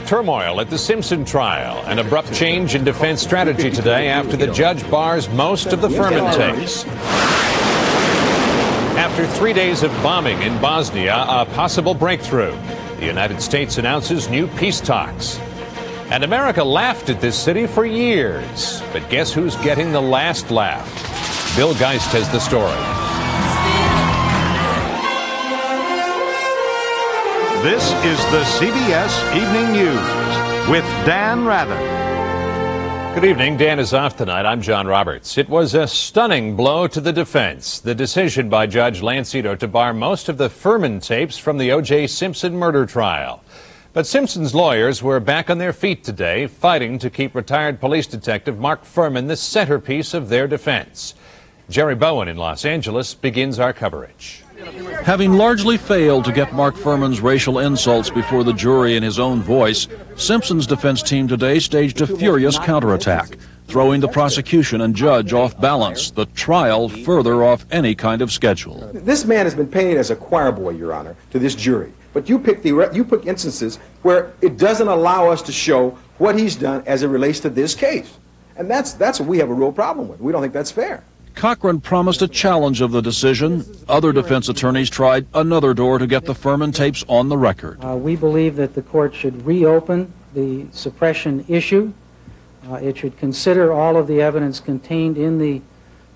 Turmoil at the Simpson trial. An abrupt change in defense strategy today after the judge bars most of the Furman tapes. After 3 days of bombing in Bosnia, a possible breakthrough. The United States announces new peace talks. And America laughed at this city for years. But guess who's getting the last laugh? Bill Geist has the story. This is the CBS Evening News with Dan Rather. Good evening. Dan is off tonight. I'm John Roberts. It was a stunning blow to the defense. The decision by Judge Lancito to bar most of the Furman tapes from the O.J. Simpson murder trial. But Simpson's lawyers were back on their feet today, fighting to keep retired police detective Mark Furman the centerpiece of their defense. Jerry Bowen in Los Angeles begins our coverage. Having largely failed to get Mark Furman's racial insults before the jury in his own voice, Simpson's defense team today staged a furious counterattack, throwing the prosecution and judge off balance, the trial further off any kind of schedule. This man has been painted as a choir boy, Your Honor, to this jury. But you pick instances where it doesn't allow us to show what he's done as it relates to this case. And that's what we have a real problem with. We don't think that's fair. Cochran promised a challenge of the decision. Other defense attorneys tried another door to get the Furman tapes on the record. We believe that the court should reopen the suppression issue. It should consider all of the evidence contained in the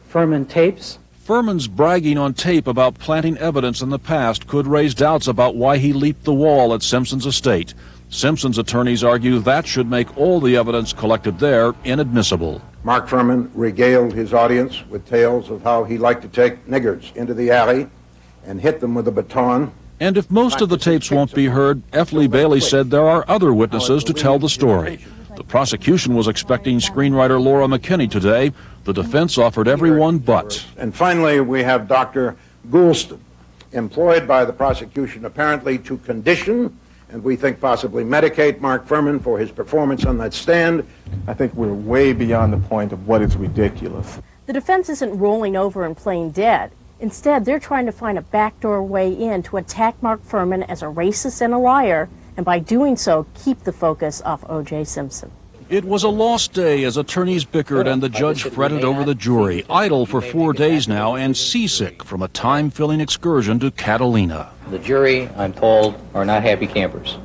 Furman tapes. Furman's bragging on tape about planting evidence in the past could raise doubts about why he leaped the wall at Simpson's estate. Simpson's attorneys argue that should make all the evidence collected there inadmissible. Mark Furman regaled his audience with tales of how he liked to take niggers into the alley and hit them with a baton. And if most of the tapes won't be heard, F. Lee Bailey said there are other witnesses to tell the story. The prosecution was expecting screenwriter Laura McKinney today. The defense offered everyone but. And finally, we have Dr. Goulston, employed by the prosecution apparently to condition and we think possibly medicate Mark Furman for his performance on that stand. I think we're way beyond the point of what is ridiculous. The defense isn't rolling over and playing dead. Instead, they're trying to find a backdoor way in to attack Mark Furman as a racist and a liar, and by doing so, keep the focus off O.J. Simpson. It was a lost day as attorneys bickered and the judge fretted over the jury, idle for 4 days now and seasick from a time-filling excursion to Catalina. The jury, I'm told, are not happy campers.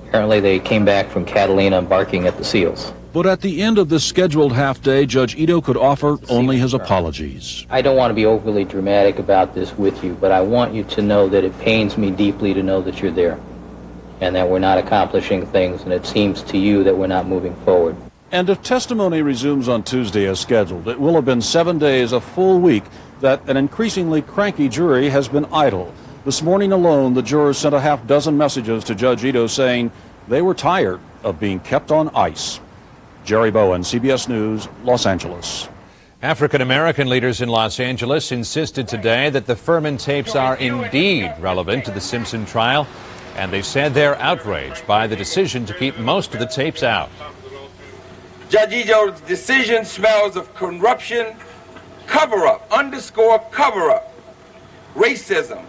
Apparently they came back from Catalina barking at the seals. But at the end of this scheduled half-day, Judge Ito could offer only his apologies. I don't want to be overly dramatic about this with you, but I want you to know that it pains me deeply to know that you're there and that we're not accomplishing things, and it seems to you that we're not moving forward. And if testimony resumes on Tuesday as scheduled, it will have been 7 days, a full week, that an increasingly cranky jury has been idle. This morning alone, the jurors sent a half-dozen messages to Judge Ito saying they were tired of being kept on ice. Jerry Bowen, CBS News, Los Angeles. African-American leaders in Los Angeles insisted today that the Furman tapes are indeed relevant to the Simpson trial, and they said they're outraged by the decision to keep most of the tapes out. Judge Ito's decision smells of corruption, cover-up, underscore cover-up, racism,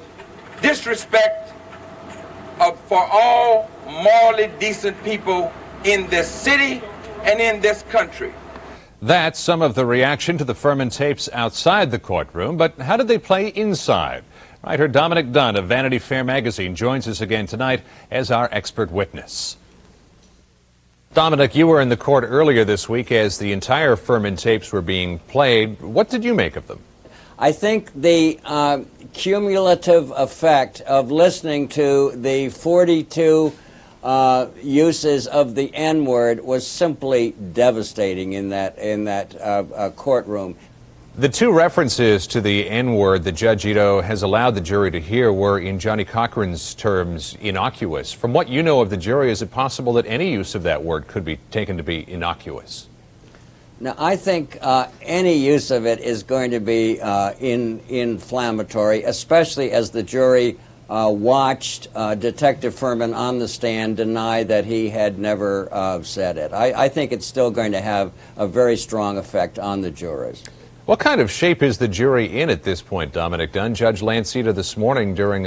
disrespect for all morally decent people in this city and in this country. That's some of the reaction to the Furman tapes outside the courtroom, but how did they play inside? Writer Dominic Dunn of Vanity Fair magazine joins us again tonight as our expert witness. Dominic, you were in the court earlier this week as the entire Furman tapes were being played. What did you make of them? I think the cumulative effect of listening to the 42 uses of the N-word was simply devastating in that courtroom. The two references to the N-word that Judge Ito has allowed the jury to hear were, in Johnny Cochran's terms, innocuous. From what you know of the jury, is it possible that any use of that word could be taken to be innocuous? Now, I think any use of it is going to be inflammatory, especially as the jury watched Detective Furman on the stand deny that he had never said it. I think it's still going to have a very strong effect on the jurors. What kind of shape is the jury in at this point, Dominic Dunn? Judge Lancito this morning during